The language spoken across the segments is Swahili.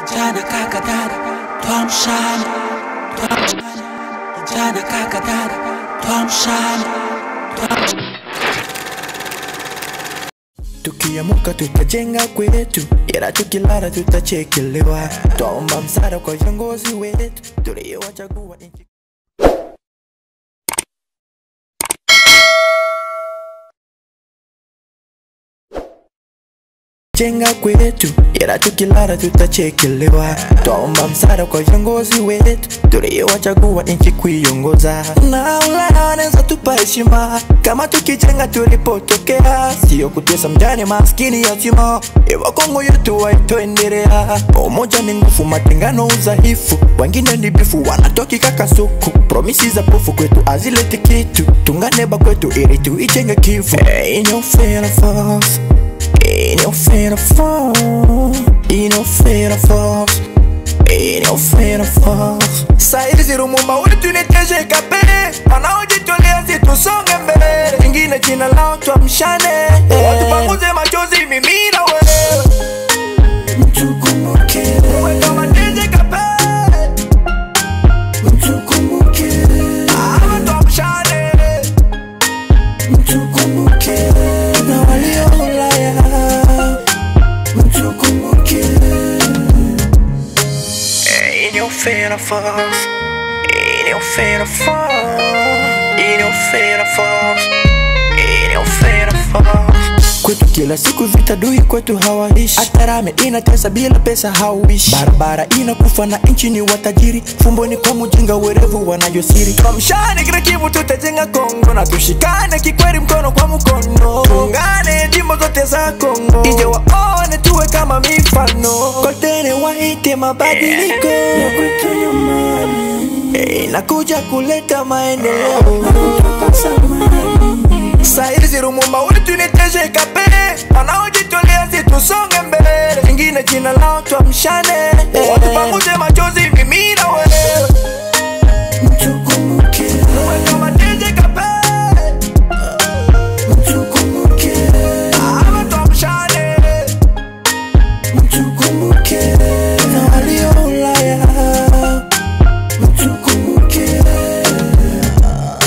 Kijana kaka dada, tuamshane. Kijana kaka dada, tuamshane. Tukiamuka tutajenga kwetu, ila tukilala tutachekelewa. Twaomba msaada kwa viongozi wetu tuliowachagua nchi. Jenga kwetu, ila tukilala tutachekelewa. Twaomba msaada kwa viongozi wetu tuliowachagua nchi kuiongoza. Na Ulaya wanaweza tupa heshima kama tukijenga tulipotokea, sio kutesa mjane maskini yatima. Ewa Kongo yetu waitoendelea. Umoja ni nguvu, matengano udhaifu. Wengine ni bifu wanatoki kakasuku. Promisi za pofu kwetu azileti kitu. Tunganeba kwetu ili tuijenge Kivu. Ain't no fear of us. Ain't no fear of us. Ain't no fear of us. Ain't no fear of us. Sairi zirumumba wetu ni TGKP. Wanaojitolea si tusonge mbele. Ingine jina lao tuamshane. Watu panguze machozi mimi na wewe. Mtukumbuke wewe kama TGKP. Mtukumbuke tuamshane. Mtukumbuke na walio Ulaya. Mtukumbuke. Ain't no fear of us. Ain't no fear of us. Ain't no fear of us. Ain't no fear of us. Kwetu kila siku vita dui kwetu hawaishi. Atarame inatesa bila pesa hauishi. Barabara inakufa na nchi ni watajiri. Fumboni kwa mujinga werevu wanayosiri. Tuamshane kila Kivu tutajenga Kongo. Na tushikane kikweli mkono kwa mkono. Tuungane jimbo zote za Kongo. Ije waone tuwe kama mifano. Kotene waite mabadiliko. Ya kwetu nyumbani. Nakuja kuleta maendeleo. Sairi zirumumba wetu ni TGKP. Wanaojitolea si tusonge mbele. Ingine jina lao tuamshane. Watu panguze machozi mimi na wewe. Mtukumbuke wewe kama TGKP. Mtukumbuke tuamshane. Mtukumbuke na walio Ulaya. Mtukumbuke.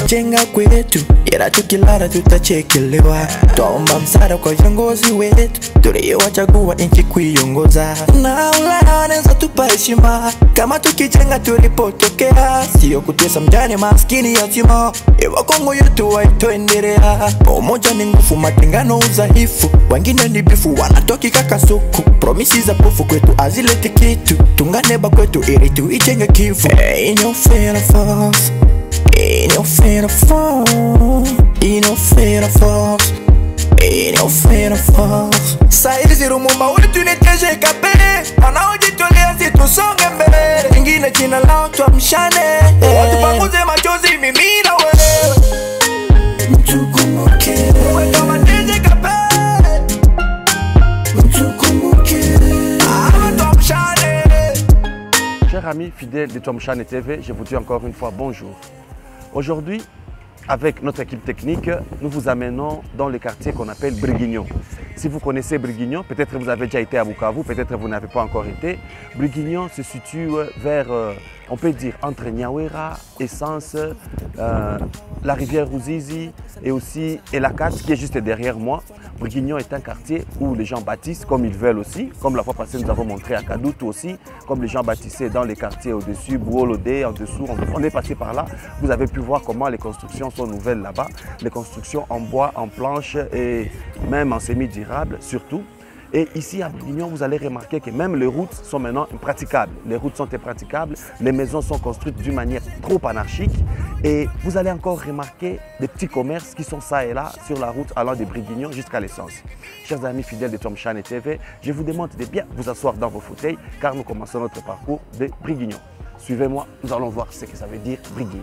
Jenga kwetu, ila tukilala tutachekelewa. Twaomba msaada kwa viongozi wetu tuliowachagua nchi kuiongoza. Na Ulaya wanaweza tupa heshima kama tukijenga tulipotokea, sio kutesa mjane maskini yatima. Ewa Kongo yetu waitoendelea. Umoja ni nguvu, matengano udhaifu. Wengine ni bifu wanatoki kakasuku. Promisi za pofu kwetu azileti kitu. Tunganeba kwetu ili tuijenge Kivu. Ain't no fear of us. Ain't no fear of us. Ain't no fear of us. Ain't no fear of us. Sairi zirumumba wetu ni TGKP. Wanaojitolea si tusonge mbele. Ingine jina lao tuamshane. Watu panguze machozi mimi na wewe. Mtukumbuke wewe kama TGKP. Mtukumbuke tuamshane. Chers amis fidèles de Tuamshane TV, je vous dis encore une fois bonjour. Aujourd'hui, avec notre équipe technique, nous vous amenons dans le quartier qu'on appelle Briguignon. Si vous connaissez Briguignon, peut-être vous avez déjà été à Bukavu, peut-être vous n'avez pas encore été. Briguignon se situe vers, on peut dire, entre Nyawera, Essence, la rivière Ruzizi et aussi Elakat qui est juste derrière moi. Briguignon est un quartier où les gens bâtissent comme ils veulent aussi, comme la fois passée nous avons montré à Kadoutou aussi, comme les gens bâtissaient dans les quartiers au-dessus, Bouolodé, en dessous, on est passé par là. Vous avez pu voir comment les constructions sont nouvelles là-bas, les constructions en bois, en planches et même en semi-durable surtout. Et ici à Briguignon, vous allez remarquer que même les routes sont maintenant impraticables. Les routes sont impraticables, les maisons sont construites d'une manière trop anarchique. Et vous allez encore remarquer des petits commerces qui sont ça et là sur la route allant de Briguignon jusqu'à l'essence. Chers amis fidèles de Tuamshane TV, je vous demande de bien vous asseoir dans vos fauteuils car nous commençons notre parcours de Briguignon. Suivez-moi, nous allons voir ce que ça veut dire Briguignon.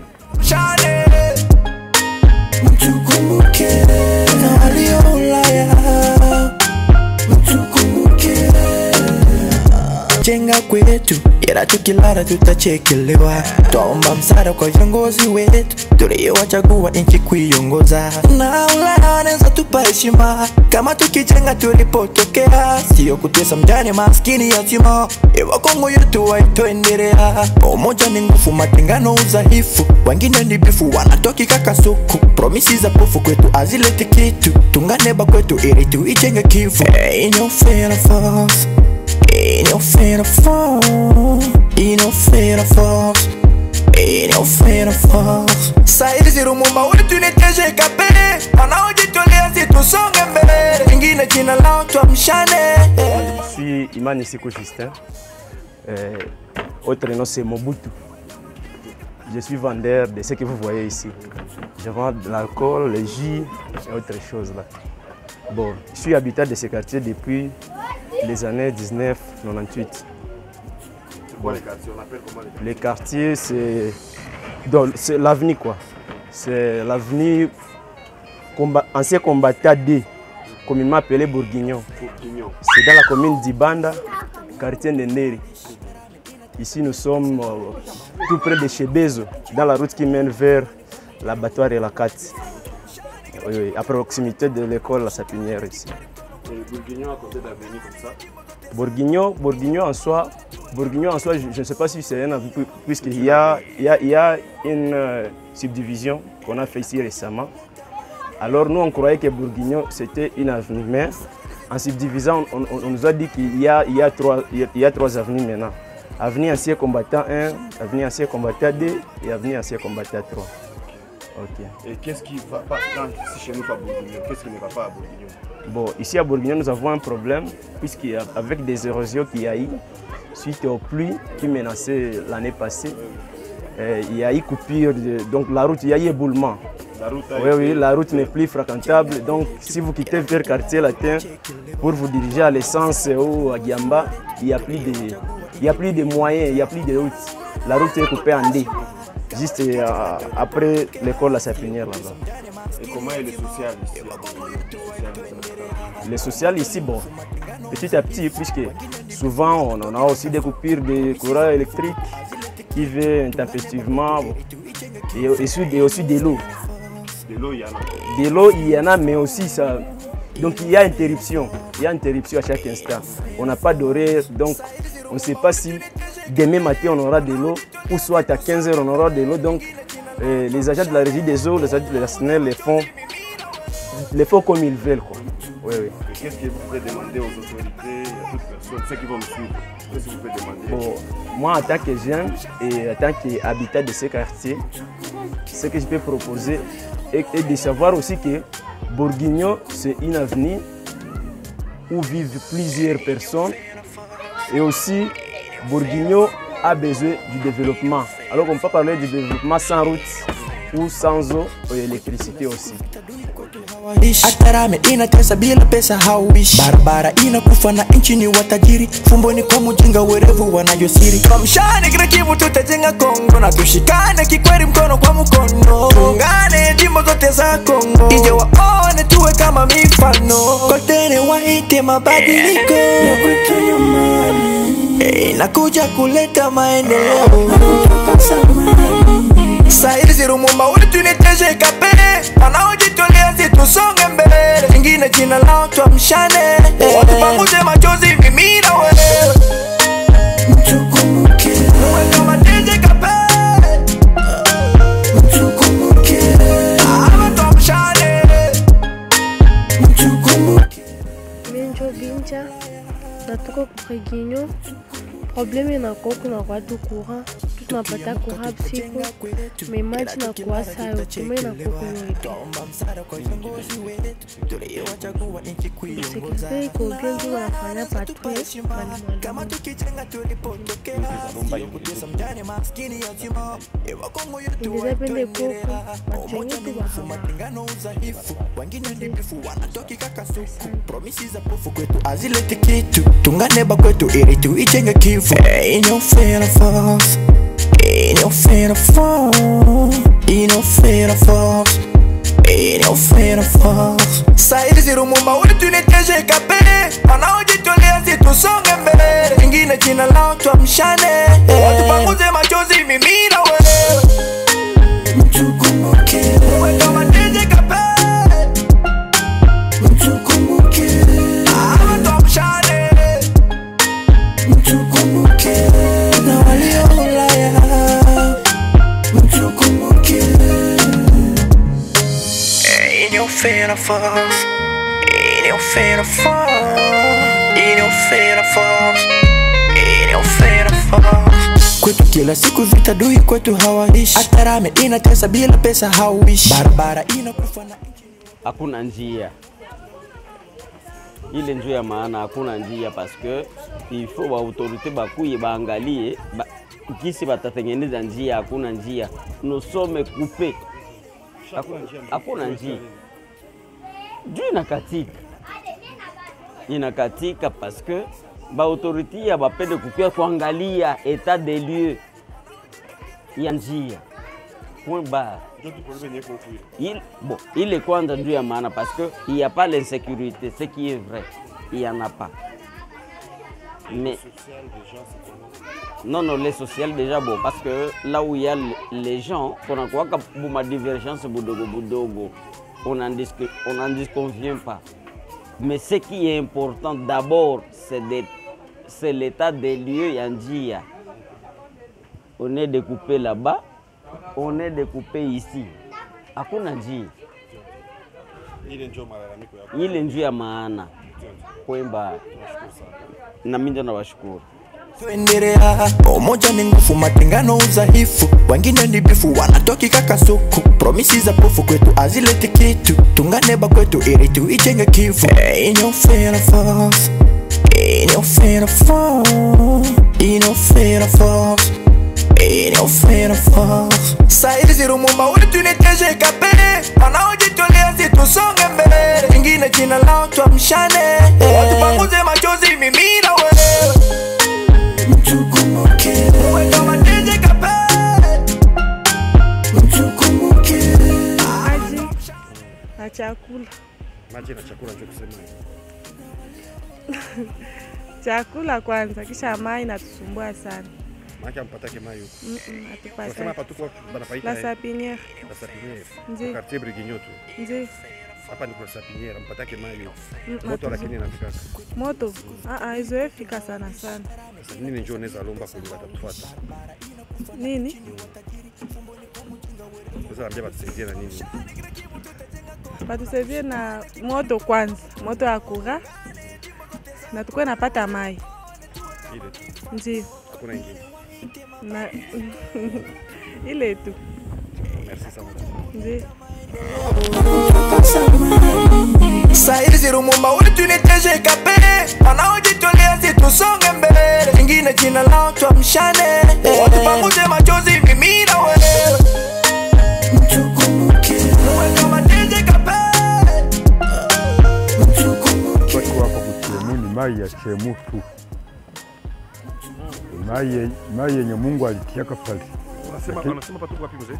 tukijenga kwetu, ila tukilala tutachekelewa. Twaomba msaada kwa viongozi wetu, tuliowachagua nchi kuiongoza. Na Ulaya wanaweza tupa heshima kama tukijenga tulipotokea, sio kutesa mjane maskini yatima. Ewa Kongo yetu waitoendelea. Umoja ni nguvu, matengano udhaifu. Wengine ni bifu wanatoki kakasuku. Promisi za pofu kwetu azileti kitu. Tungane ba kwetu ili tuijenge kivu. In your fear of us, in your fear of us, in your fear of us, in your fear of us. Saidi zirumumba wetu ni TGKP, wanaojitolea situsonge mbele. Ingine jina lao tuamshane. Je suis Imani Siko Justin. Autre nom c'est Mobutu. Je suis vendeur de ce que vous voyez ici. Je vends de l'alcool, le jus et autre chose là. Bon, je suis habitant de ce quartier depuis les années 1998. C'est quoi les quartiers? On appelle comment les quartiers? Les quartiers, c'est l'avenue quoi. C'est l'avenue ancien combattant D, communément appelé Bourguignon. C'est dans la commune d'Ibanda, quartier de Neri. Ici nous sommes tout près de chez Bezo, dans la route qui mène vers l'abattoir et la carte. Oui, à proximité de l'école La Sapinière ici. Et Bourguignon à côté d'avenue comme ça? Bourguignon en soi, je ne sais pas si c'est un avis, puisqu'il y a une subdivision qu'on a fait ici récemment. Alors nous on croyait que Bourguignon c'était une avenue, mais en subdivisant on nous a dit qu'il y a trois avenues maintenant. Avenue ancien combattant 1, avenue ancien combattant 2 et avenue ancien combattant 3. Okay. Et qu'est-ce qui ne va pas si chez nous à Bourguignon? Qu'est-ce qui ne va pas à Bourguignon? Bon, ici à Bourguignon, nous avons un problème, puisqu'avec des érosions qu'il y a eu, suite aux pluies qui menaçaient l'année passée, il y a eu coupure, donc la route, il y a eu éboulement. Oui, la route n'est plus fréquentable, donc si vous quittez vers quartier latin pour vous diriger à l'essence ou à Giamba, il n'y a plus de moyens, il n'y a plus de route. La route est coupée en deux, juste après l'école La Sapinière là-bas. Et comment est le social ici? Le social ici, bon, petit à petit, puisque souvent on a aussi des coupures de courant électrique qui viennent intempestivement, et aussi de l'eau. De l'eau, il y en a. De l'eau, il y en a, mais aussi ça. Donc il y a interruption. Il y a interruption à chaque instant. On n'a pas d'horaire, donc on ne sait pas si demain matin on aura de l'eau ou soit à 15 h on aura de l'eau. Donc les agents de la régie des eaux, les agents de la SNEL les font comme ils veulent, quoi. Oui, oui. Et qu'est-ce que vous pouvez demander aux autorités, à toutes personnes, ceux qui vont me suivre? Qu'est-ce que vous pouvez demander? Bon, moi en tant que jeune et en tant qu'habitant de ce quartier, ce que je peux proposer est de savoir aussi que Bourguignon, c'est une avenue où vivent plusieurs personnes et aussi Bourguignon a besoin du développement. Alors on peut parler du développement sans route ou sans eau et électricité aussi. Atarame inatesa bila pesa hauishi, barabara inakufa na nchi ni watajiri, fumboni kwa mjinga werevu wanayosiri. Tuamshane kila kivu tutajenga Kongo, na tushikane kikweli mkono kwa mkono, tuungane jimbo zote za Kongo, ije waone tuwe kama mifano, kote waite mabadiliko ya kwetu nyumbani, nakuja kuleta maendeleo. Saidi zirumumba wetu ni TGKP, wanaojitolea situsonge mbele. Ingine jina lao tuamshane, watupanguze machozi mimi na wewe. Mtukumuke uwe kama TGKP, mtukumuke ama tuamshane, mtukumuke. Menjo Binja, natuko Bourguignon. Problème na koko na kwa du courant, tout na pata courant siku, mais maji na kwa sayo, tume na koko yote. Sekirite iko gendu na fanya patwe, Ndiza pende koko, machenye tu bahama. Azilete kitu, tungane ba kwetu ili tuijenge kivu. In your fear of us, in your fear of us, in your fear of us, in your fear of us. Saidi zirumumba wetu ni TGKP, wanaojitolea situsonge mbele. Ingine jina lao tuamshane, tupanguze machozi mimi na wewe. Mtukumbuke wewe kama DJ Kape, mtukumbuke tuamshane, mtukumbuke na walio Ulaya, mtukumbuke. In your fear of us, in your fear of us, in your fear of us, in your fear of us. Kwetu kila siku vita dui kwetu hawaishi. Atarame inatesa bila pesa hauishi. Barabara inakufa na hakuna njia. Ile njia ya maana hakuna njia parce que il faut ba autorité bakuye baangalie kisi batatengeneza njia. Hakuna njia, nous sommes coupés. Hakuna njia. Juu inakatika parce que ba autorité ya bapende kukia kuangalia état des lieux ya njia. Point barre. Il est kwanza ndio ya maana parce que il n'y a pas l'insécurité, ce qui est vrai, il n'y en a pas. Mais non, les sociales déjà bon parce que là où il y a les gens, on a quoi comme ma divergence bodogo, on n'en disconvient pas. Mais ce qui est important d'abord, c'est l'état des lieux Yandia. On est découpé là-bas, on est découpé ici. Hakuna njia. Ile njia ya maana. Kwamba na mimi ndo nawashukuru. Tuendelea umoja ni nguvu, matengano udhaifu, wengine ni bifu wanatoki kakasuku. Promises za pofu kwetu azileti kitu, tungane ba kwetu ili tuijenge Kivu. In your fear of us, in your fear of us, in your fear of us, in your fear of us. Sairi zirumumba wetu ni DJ Kape, wanaojitolea si tusonge mbele. Ingine jina lao tuamshane, tupanguze machozi mimi na wewe. Mtukumbuke wewe kama DJ Kape, mtukumbuke. Maji na chakula. Maji na chakula ndio kusema. Chakula kwanza kisha mai natusumbua sana. Maji ampatake mai huko. Atupata. Sema hapa tuko banapaita. La Sapinière. La Sapinière. Ndio. Quartier Brigignon tu. Ndio. Hapa ni kwa Sapinière, ampatake mai huko. Moto lakini inafika. Moto? Hizo fika sana. Sasa nini njoo unaweza lomba kwa watatufuata? Nini? Sasa ambia batusaidie na nini? Batusaidie na moto kwanza, moto ya kura. Na tukue napata mai. Ile tu. Ndio. Hakuna ingine. Na ile tu. Merci sana. Ndio. Sairi zirumumba wetu ni DJ Kape, wanaojitolea si tusonge mbele. Ingine jina lao tuamshane, tupanguze machozi mimi na wewe. Mtukumbuke wewe kama DJ Kape, mtukumbuke. Watu hapa kuchemu ni mai ya chemu tu. Mai yenye Mungu alitiaka pale. Unasema patu wapi mzee?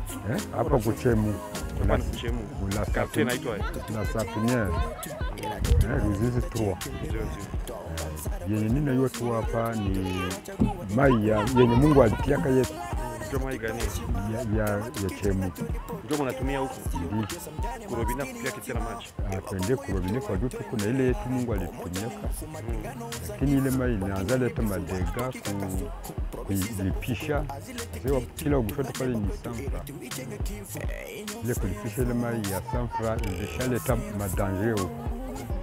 Hapa kuchemu. Kuna kuchemu. La Quartier inaitwa La Sapinière. Ruzizi 3. Yenye nina yote hapa ni mai yenye Mungu alitiaka yetu. Ndio mai gani? Ya chemu. Ndio mnatumia huko. Kurobina kupia kitena maji. Twende kurobina kwa juu tuko na ile yetu Mungu alitutumia. Lakini ile mai inaanza leta madega kulipisha. Sio kila ugushoto pale ni sanfra. Ile kulipisha ile mai ya sanfra ilishaleta madanger huko.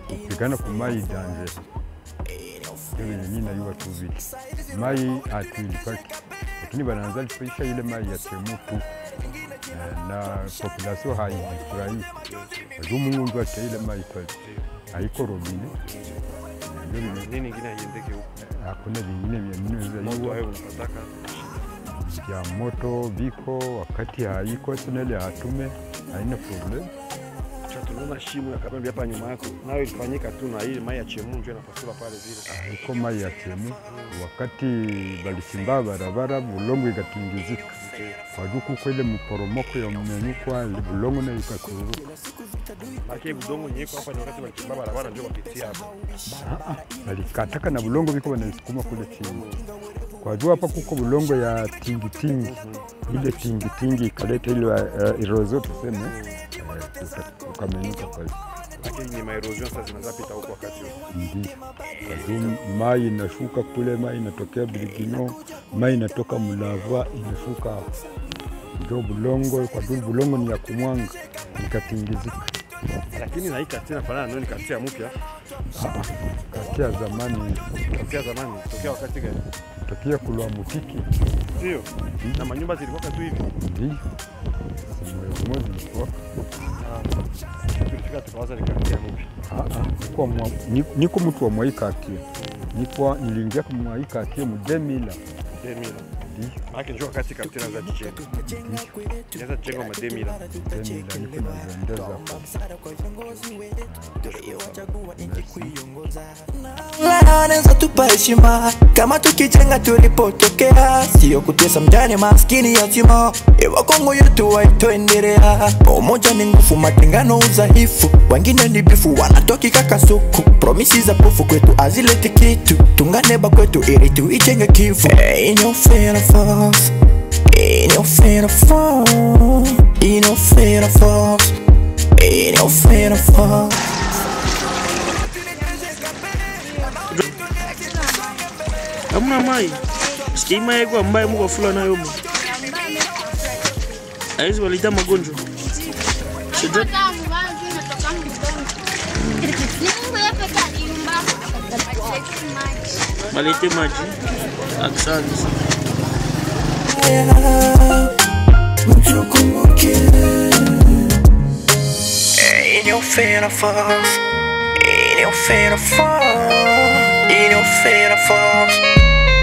Kupigana kwa mai danger. Ndio nini na tu vile. Mai atulipaki. Lakini banaanza kulipisha ile mai ya temutu. Na population haifurahi. Ndio Mungu ndio ile mai pale. Haiko robine. Nini ingine haiendeke huko? Hakuna vingine vya nini moto hayo unataka ya moto biko wakati haiko sinele hatume haina problem. tunaona shimo ya kabambi hapa nyuma yako. Nayo ilifanyika tu na ile mai ya chemu ndio inapasula pale vile. Iko mai ya chemu. Wakati balichimba barabara bulongo ikatingizika. Waduku kwa ile mporomoko ya mmenyukwa bulongo na ikakururuka. Maki budongo nyeko hapa ni wakati walichimba barabara ndio wakitia hapa. Balikataka na bulongo biko wanasukuma kule chini. Kwa jua hapa kuko bulongo ya tingi. Ile tingi ikaleta ile erosion tuseme. Ukamenyuka pale. Lakini ni maerosion sasa zinazapita huko wakati huo. Ndiyo. Kwa mai inashuka kule, mai inatokea Brigignon, mai inatoka Mulava inashuka hapo. Ndio bulongo, kwa dulu bulongo ni ya kumwanga, ikatingizika. Lakini na hii katia nafanana ndio ni katia mpya. Katia zamani. Katia zamani, tokea wakati gani? Tokea kulwa mutiki. Ndio. Na manyumba zilikuwa tu hivi. Ndio. Mwezi ilikuwa. Tulifika tukaanza ni katia mpya. Niko mtu wa Mwaikatia. Niliingia kwa Mwaikatia mu 2000. Maki njoo wakati kaptena za Chichengo. Nianza Chichengo ma 2000. Niko na zendeza hapo. Anaweza tupa heshima kama tukijenga tulipotokea, sio kutesa mjane maskini yatima. Ewa Kongo yetu waitoendelea, umoja ni nguvu, matengano udhaifu. Wengine ni bifu wanatoki kakasuku, promisi za pofu kwetu azileti kitu. Tungane ba kwetu ili tuijenge Kivu. Ain't no fear of us, ain't no fear of us, ain't no fear of us, ain't no fear of us. Hamna mai. Sikia mai yako ambaye mko fulani nayo mo. Haizi walita magonjwa. Shida. Walite maji. Asante. Ain't no fear of us, ain't no fear of us, ain't no fear of us,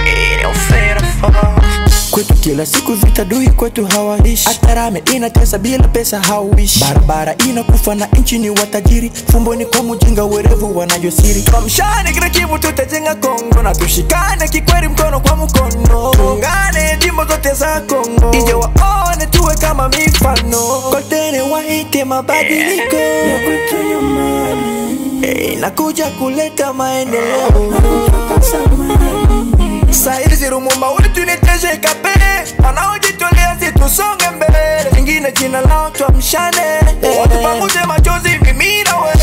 ain't no fear of us. Kwetu kila siku vita dui, kwetu hawaishi. Atarame inatesa bila pesa hauishi. Barabara inakufa na nchi ni watajiri. Fumboni kwa mjinga werevu wanajosiri. Tuamshane kila Kivu tutajenga Kongo, na tushikane kikweli mkono kwa mkono. Tungane jimbo zote za Kongo, ije waone tuwe kama mifano. Kotene waite mabadiliko ya kwetu nyumbani, nakuja kuleta maendeleo. Saizi Lumumba wetu ni TGKP, wanaojitolea si tusonge mbele. Ingine jina lao tuamshane, watu pamoja machozi mimi na wewe.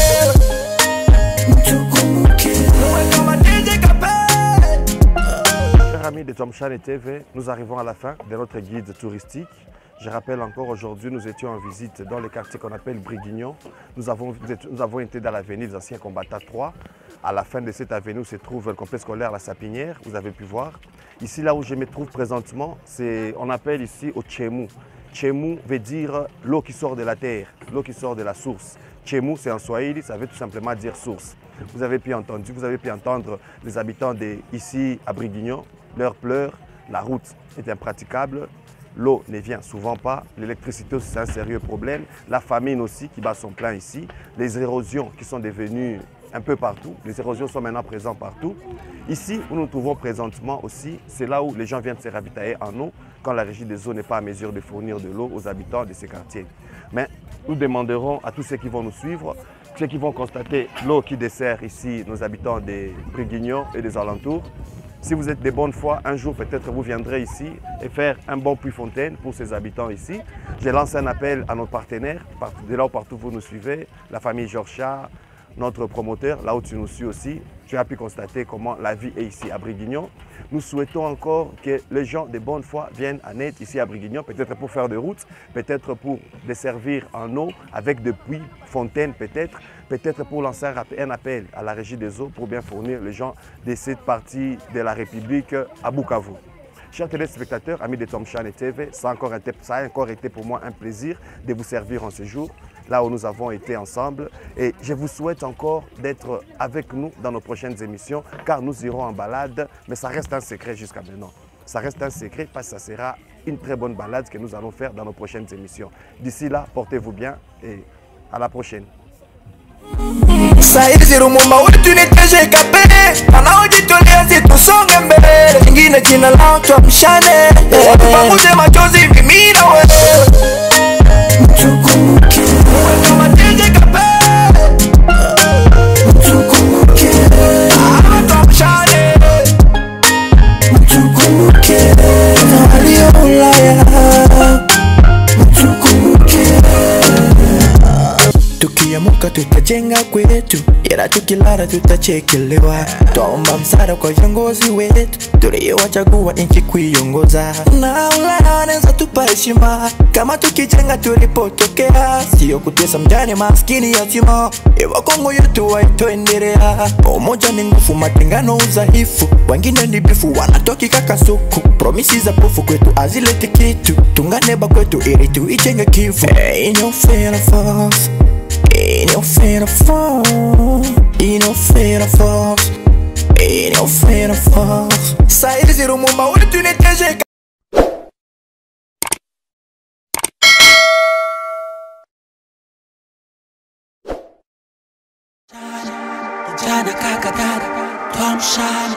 Chers amis de Tuamshane TV, nous arrivons à la fin de notre guide touristique. Je rappelle encore, aujourd'hui, nous étions en visite dans le quartier qu'on appelle Brigignon. Nous avons été dans l'avenue des anciens combattants 3. À la fin de cette avenue se trouve le complexe scolaire La Sapinière, vous avez pu voir. Ici, là où je me trouve présentement, on appelle ici au Chemu. Chemu veut dire l'eau qui sort de la terre, l'eau qui sort de la source. Chemu, c'est en Swahili, ça veut tout simplement dire source. Vous avez pu entendre les habitants ici à Brigignon, leurs pleurs, la route est impraticable. L'eau ne vient souvent pas, l'électricité aussi c'est un sérieux problème, la famine aussi qui bat son plein ici, les érosions qui sont devenues un peu partout, les érosions sont maintenant présentes partout. Ici où nous nous trouvons présentement aussi, c'est là où les gens viennent se ravitailler en eau quand la régie des eaux n'est pas à mesure de fournir de l'eau aux habitants de ces quartiers. Mais nous demanderons à tous ceux qui vont nous suivre, ceux qui vont constater l'eau qui dessert ici nos habitants des Brigignon et des alentours. Si vous êtes de bonne foi, un jour peut-être vous viendrez ici et faire un bon puits fontaine pour ces habitants ici. Je lance un appel à nos partenaires, de là où partout vous nous suivez, la famille Georgia, notre promoteur, là où tu nous suis aussi. Tu as pu constater comment la vie est ici à Brigignon. Nous souhaitons encore que les gens de bonne foi viennent en aide ici à Brigignon, peut-être pour faire des routes, peut-être pour desservir en eau avec des puits, fontaines peut-être pour lancer un appel à la régie des eaux pour bien fournir les gens de cette partie de la République à Bukavu. Chers téléspectateurs, amis de Tuamshane TV, ça a encore été pour moi un plaisir de vous servir en ce jour, là où nous avons été ensemble. Et je vous souhaite encore d'être avec nous dans nos prochaines émissions, car nous irons en balade, mais ça reste un secret jusqu'à maintenant. Ça reste un secret parce que ça sera une très bonne balade que nous allons faire dans nos prochaines émissions. D'ici là, portez-vous bien et à la prochaine. Saizi rumumba wetu ni TGKP, wanaojitolea tusonge mbele, ingine jina lao tuamshane, watu pamoja machozi mimi na wewe. Tukumbuke kama TGKP, tukumbuke tuamshane, tukumbuke walio Ulaya, tukumbuke. Tukiamuka tutajenga kwetu, ila tukilala tutachekelewa. Twaomba msaada kwa viongozi wetu tuliowachagua nchi kuiongoza, na Ulaya wanaweza tupa heshima kama tukijenga tulipotokea, sio kutesa mjane maskini yatima. Ewa Kongo yetu waitoendelea, umoja ni nguvu, matengano udhaifu, wengine ni bifu wanatoki kakasuku. Promisi za pofu kwetu azileti kitu, tunganeba kwetu ili tuijenge Kivu. In your fear of us, in your fear of us, in your fear of us, in your fear of us. Saizi rumumba wetu ni TGKP. Kijana kaka dada, tuamshane.